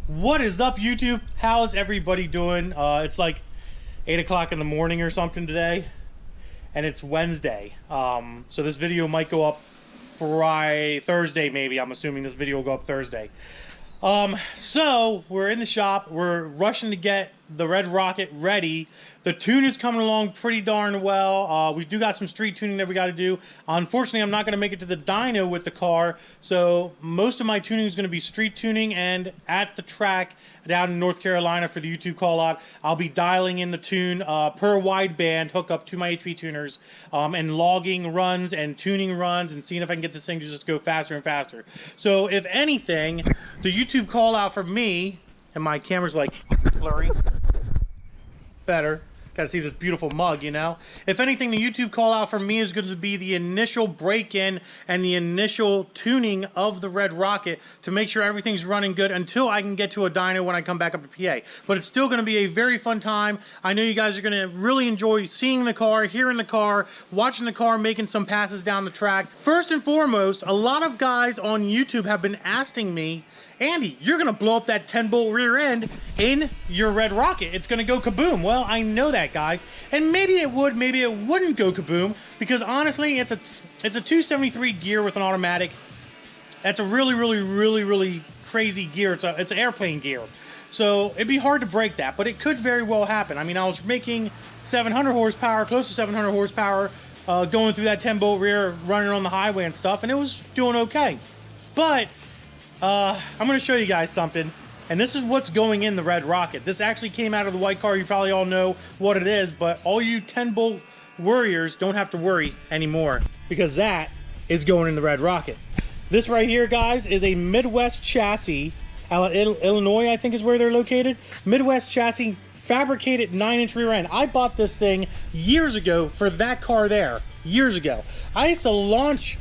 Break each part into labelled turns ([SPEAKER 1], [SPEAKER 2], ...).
[SPEAKER 1] What is up, YouTube? How's everybody doing? It's like 8 o'clock in the morning or something today, and it's Wednesday. So this video might go up Thursday maybe. I'm assuming this video will go up Thursday. So we're in the shop. We're rushing to get the Red Rocket ready. The tune is coming along pretty darn well. We do got some street tuning that we got to do. Unfortunately, I'm not going to make it to the dyno with the car, so most of my tuning is going to be street tuning, and at the track down in North Carolina for the YouTube call out, I'll be dialing in the tune per wideband hookup to my HP tuners, and logging runs and tuning runs and seeing if I can get this thing to just go faster and faster. So if anything, the YouTube call out for me, and my camera's like blurry, better. Gotta see this beautiful mug, you know? If anything, the YouTube call out for me is going to be the initial break-in and the initial tuning of the Red Rocket to make sure everything's running good until I can get to a dyno when I come back up to PA. But it's still going to be a very fun time. I know you guys are going to really enjoy seeing the car, hearing the car, watching the car, making some passes down the track. First and foremost, a lot of guys on YouTube have been asking me, Andy, you're going to blow up that 10-bolt rear end in your Red Rocket. It's going to go kaboom. Well, I know that, guys. And maybe it would, maybe it wouldn't go kaboom, because honestly, it's a 273 gear with an automatic. That's a really crazy gear. It's an airplane gear. So it'd be hard to break that, but it could very well happen. I mean, I was making 700 horsepower, close to 700 horsepower, going through that 10-bolt rear, running on the highway and stuff, and it was doing okay. But I'm going to show you guys something, and this is what's going in the Red Rocket. This actually came out of the white car. You probably all know what it is, but all you 10-bolt warriors don't have to worry anymore, because that is going in the Red Rocket. This right here, guys, is a Midwest chassis. Illinois, I think, is where they're located. Midwest chassis, fabricated 9-inch rear end. I bought this thing years ago for that car there, years ago. I used to launch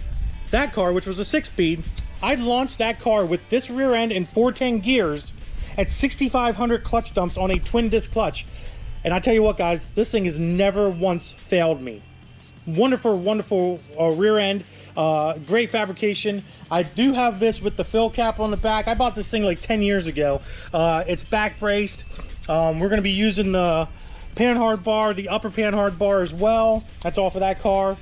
[SPEAKER 1] that car, which was a 6-speed. I'd launch that car with this rear end and 410 gears at 6,500 clutch dumps on a twin disc clutch. And I tell you what, guys, this thing has never once failed me. Wonderful rear end, great fabrication. I do have this with the fill cap on the back. I bought this thing like 10 years ago. It's back braced. We're going to be using the panhard bar, the upper panhard bar as well. That's all for that car.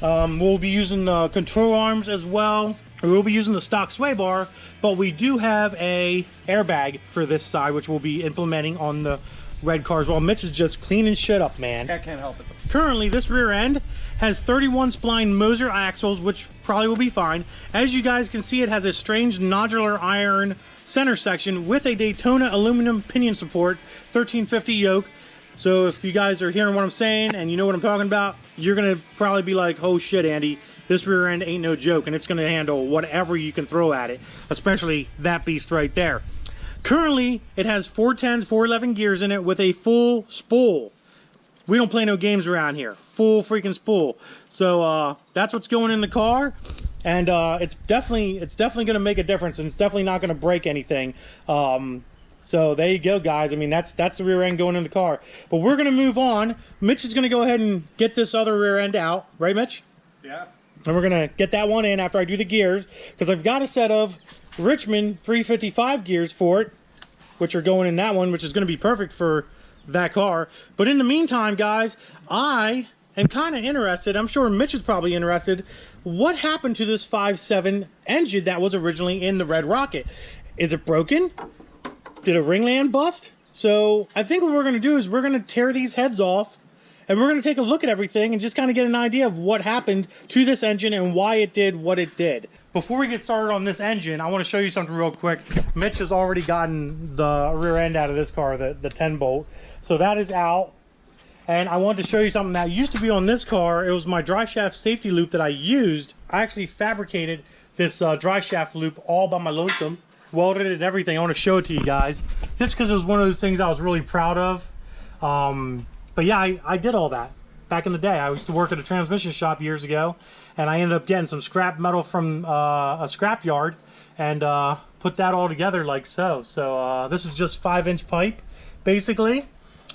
[SPEAKER 1] We'll be using the control arms as well. We'll be using the stock sway bar, but we do have a airbag for this side, which we'll be implementing on the red car as well. Mitch is just cleaning shit up, man.
[SPEAKER 2] I can't help it.
[SPEAKER 1] Currently, this rear end has 31 spline Moser axles, which probably will be fine. As you guys can see, it has a strange nodular iron center section with a Daytona aluminum pinion support, 1350 yoke. So if you guys are hearing what I'm saying and you know what I'm talking about, you're going to probably be like, oh shit, Andy, this rear end ain't no joke, and it's going to handle whatever you can throw at it, especially that beast right there. Currently, it has 410s, 411 gears in it with a full spool. We don't play no games around here. Full freaking spool. So that's what's going in the car, and it's definitely going to make a difference, and it's definitely not going to break anything. So there you go, guys. I mean, that's the rear end going in the car. But we're going to move on. Mitch is going to go ahead and get this other rear end out. Right, Mitch?
[SPEAKER 2] Yeah.
[SPEAKER 1] And we're going to get that one in after I do the gears, because I've got a set of Richmond 355 gears for it, which are going in that one, which is going to be perfect for that car. But in the meantime, guys, I am kind of interested. I'm sure Mitch is probably interested. What happened to this 5.7 engine that was originally in the Red Rocket? Is it broken? Did a ringland bust? So I think what we're going to do is we're going to tear these heads off, and we're going to take a look at everything and just kind of get an idea of what happened to this engine and why it did what it did. Before we get started on this engine, I want to show you something real quick. Mitch has already gotten the rear end out of this car, the 10-bolt. So that is out. And I wanted to show you something that used to be on this car. It was my dry shaft safety loop that I used. I actually fabricated this dry shaft loop all by my lonesome. Welded it and everything. I want to show it to you guys. Just because it was one of those things I was really proud of. But yeah, I did all that back in the day. I used to work at a transmission shop years ago, and I ended up getting some scrap metal from a scrap yard and put that all together like so. So this is just 5-inch pipe, basically,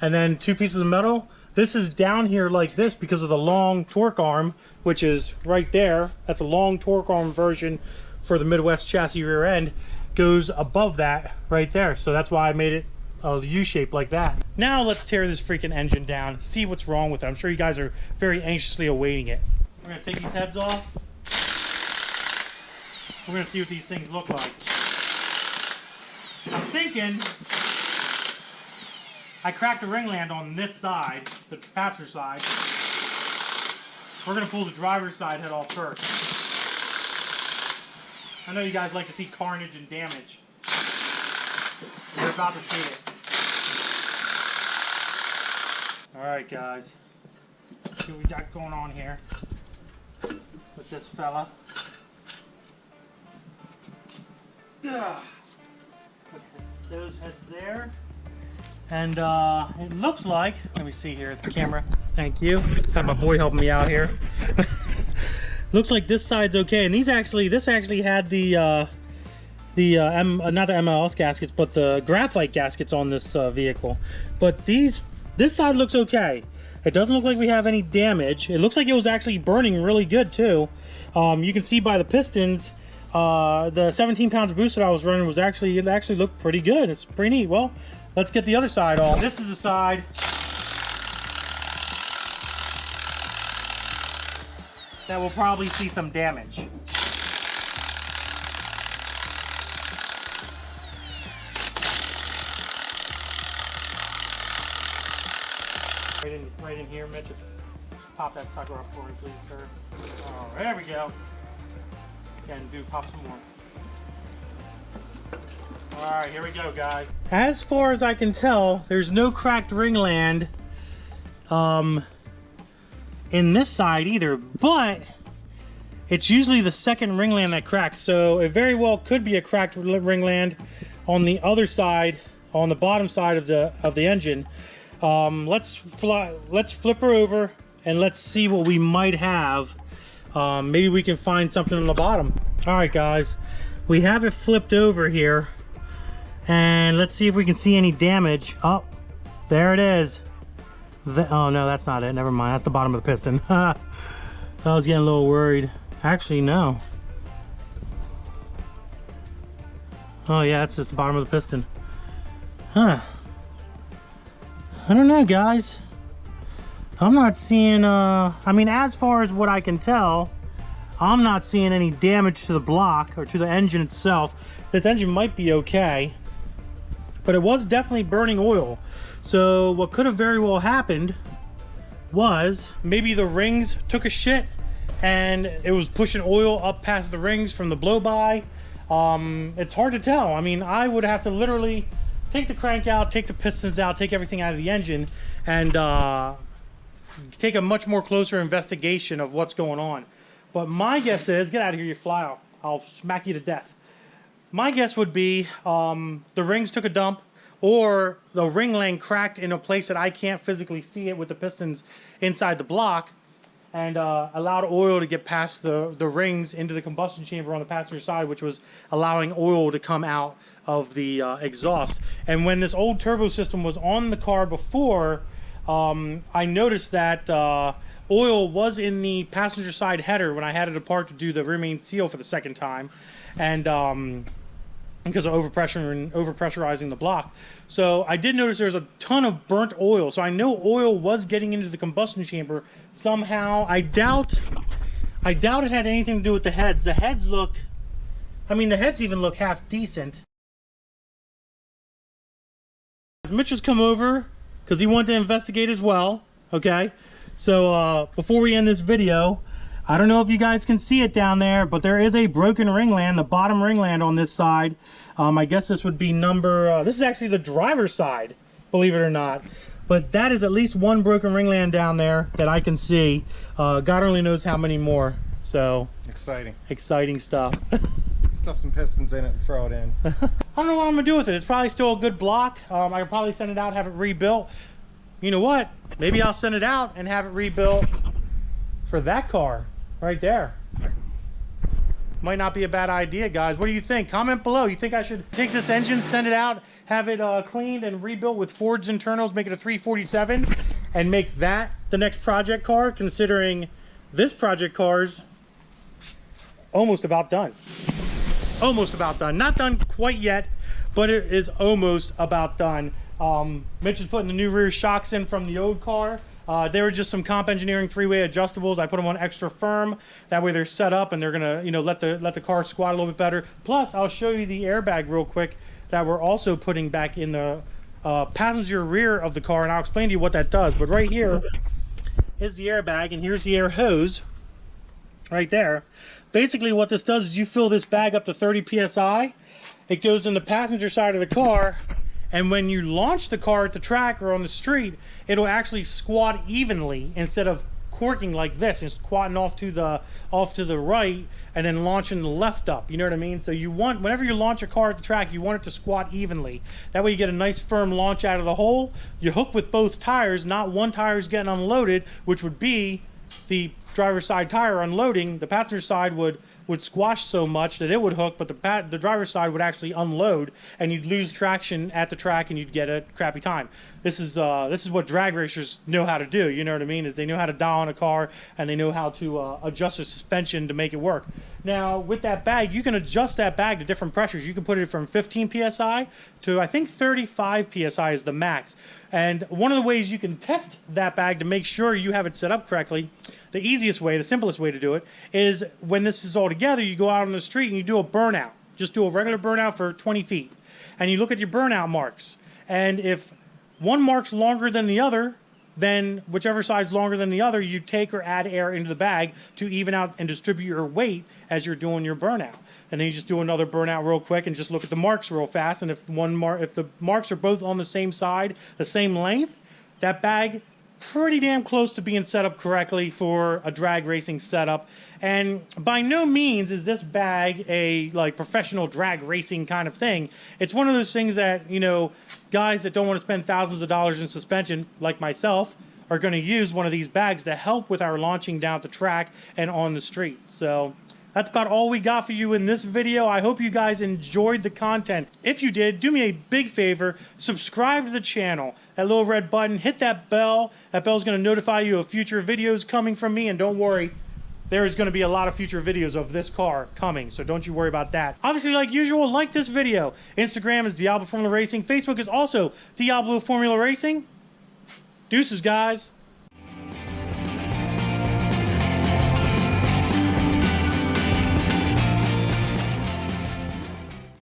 [SPEAKER 1] and then 2 pieces of metal. This is down here like this because of the long torque arm, which is right there. That's a long torque arm version for the Midwest chassis rear end. goes above that right there. So that's why I made it a U-shape like that. Now let's tear this freaking engine down and see what's wrong with it. I'm sure you guys are very anxiously awaiting it. We're gonna take these heads off. We're gonna see what these things look like. I'm thinking I cracked the ringland on this side, the passenger side. We're gonna pull the driver's side head off first. I know you guys like to see carnage and damage. We're about to see it. Alright guys, let's see what we got going on here with this fella. Put those heads there. And it looks like, let me see here at the camera. Thank you. Got my boy helping me out here. Looks like this side's okay. And this actually had the not the MLS gaskets, but the graphite gaskets on this vehicle. But this side looks okay. It doesn't look like we have any damage. It looks like it was actually burning really good too. You can see by the pistons, the 17 pounds of boost that I was running it actually looked pretty good. It's pretty neat. Well, let's get the other side off. This is the side that will probably see some damage. Right in here, Mitch. Pop that sucker up for me, please, sir. Oh, there we go. And pop some more. Alright, here we go, guys. As far as I can tell, there's no cracked ringland in this side either, but it's usually the second ringland that cracks, so it very well could be a cracked ringland on the other side, on the bottom side of the engine. Let's flip her over and let's see what we might have. Maybe we can find something on the bottom. Alright guys, we have it flipped over here. And let's see if we can see any damage. Oh, there it is. Oh no, that's not it. Never mind. That's the bottom of the piston. I was getting a little worried. Actually, no. Oh yeah, that's just the bottom of the piston. Huh. I don't know, guys. I'm not seeing, I mean, as far as what I can tell, I'm not seeing any damage to the block or to the engine itself. This engine might be okay, but it was definitely burning oil. So what could have very well happened was maybe the rings took a shit and it was pushing oil up past the rings from the blow-by. It's hard to tell. I mean, I would have to literally take the crank out, take the pistons out, take everything out of the engine, and take a much more closer investigation of what's going on. But my guess is, get out of here, you fly out. I'll smack you to death. My guess would be the rings took a dump, or the ringland cracked in a place that I can't physically see it with the pistons inside the block, and allowed oil to get past the rings into the combustion chamber on the passenger side, which was allowing oil to come out of the exhaust. And when this old turbo system was on the car before, I noticed that oil was in the passenger side header when I had it apart to do the rear main seal for the second time, and because of overpressurizing the block. So I did notice there's a ton of burnt oil, so I know oil was getting into the combustion chamber somehow. I doubt it had anything to do with the heads. The heads look, I mean, the heads even look half decent. Mitch has come over because he wanted to investigate as well. Okay, so before we end this video, I don't know if you guys can see it down there, but there is a broken ringland, the bottom ringland on this side. I guess this would be number, this is actually the driver's side, believe it or not. But that is at least one broken ringland down there that I can see. God only knows how many more. So exciting stuff.
[SPEAKER 2] Stuff some pistons in it and throw it in.
[SPEAKER 1] I don't know what I'm gonna do with it. It's probably still a good block. I could probably send it out, have it rebuilt. You know what? Maybe I'll send it out and have it rebuilt for that car right there. Might not be a bad idea, guys. What do you think? Comment below. You think I should take this engine, send it out, have it cleaned and rebuilt with Ford's internals, make it a 347, and make that the next project car, considering this project car's almost about done. almost about done. Not done quite yet, but it is almost about done. Mitch is putting the new rear shocks in from the old car. They were just some Comp Engineering 3-way adjustables. I put them on extra firm. That way they're set up and they're gonna, you know, let the car squat a little bit better. Plus, I'll show you the airbag real quick that we're also putting back in the passenger rear of the car, and I'll explain to you what that does. But right here is the airbag, and here's the air hose right there. Basically what this does is you fill this bag up to 30 psi. It goes in the passenger side of the car, and when you launch the car at the track or on the street, it'll actually squat evenly instead of corking like this and squatting off to the right and then launching the left up. You know what I mean? So you want, whenever you launch a car at the track, you want it to squat evenly. That way you get a nice firm launch out of the hole. You hook with both tires, not one tire is getting unloaded, which would be the driver's side tire unloading. The passenger side would squash so much that it would hook, but the driver's side would actually unload, and you'd lose traction at the track and you'd get a crappy time. This is what drag racers know how to do. You know what I mean? Is they know how to dial in a car and they know how to adjust the suspension to make it work. Now with that bag, you can adjust that bag to different pressures. You can put it from 15 psi to I think 35 psi is the max. And one of the ways you can test that bag to make sure you have it set up correctly, the easiest way, the simplest way to do it, is when this is all together, you go out on the street and you do a burnout. Just do a regular burnout for 20 feet. And you look at your burnout marks. And if one mark's longer than the other, then whichever side's longer than the other, you take or add air into the bag to even out and distribute your weight as you're doing your burnout. And then you just do another burnout real quick and just look at the marks real fast. And if the marks are both on the same side, the same length, that bag pretty damn close to being set up correctly for a drag racing setup. And by no means is this bag a like professional drag racing kind of thing. It's one of those things that, you know, guys that don't want to spend thousands of dollars in suspension, like myself, are going to use one of these bags to help with our launching down the track and on the street. So that's about all we got for you in this video. I hope you guys enjoyed the content. If you did, do me a big favor, subscribe to the channel. That little red button, hit that bell. That bell's going to notify you of future videos coming from me, and don't worry, there is going to be a lot of future videos of this car coming, so don't you worry about that. Obviously, like usual, like this video. Instagram is Diablo Formula Racing. Facebook is also Diablo Formula Racing. Deuces, guys.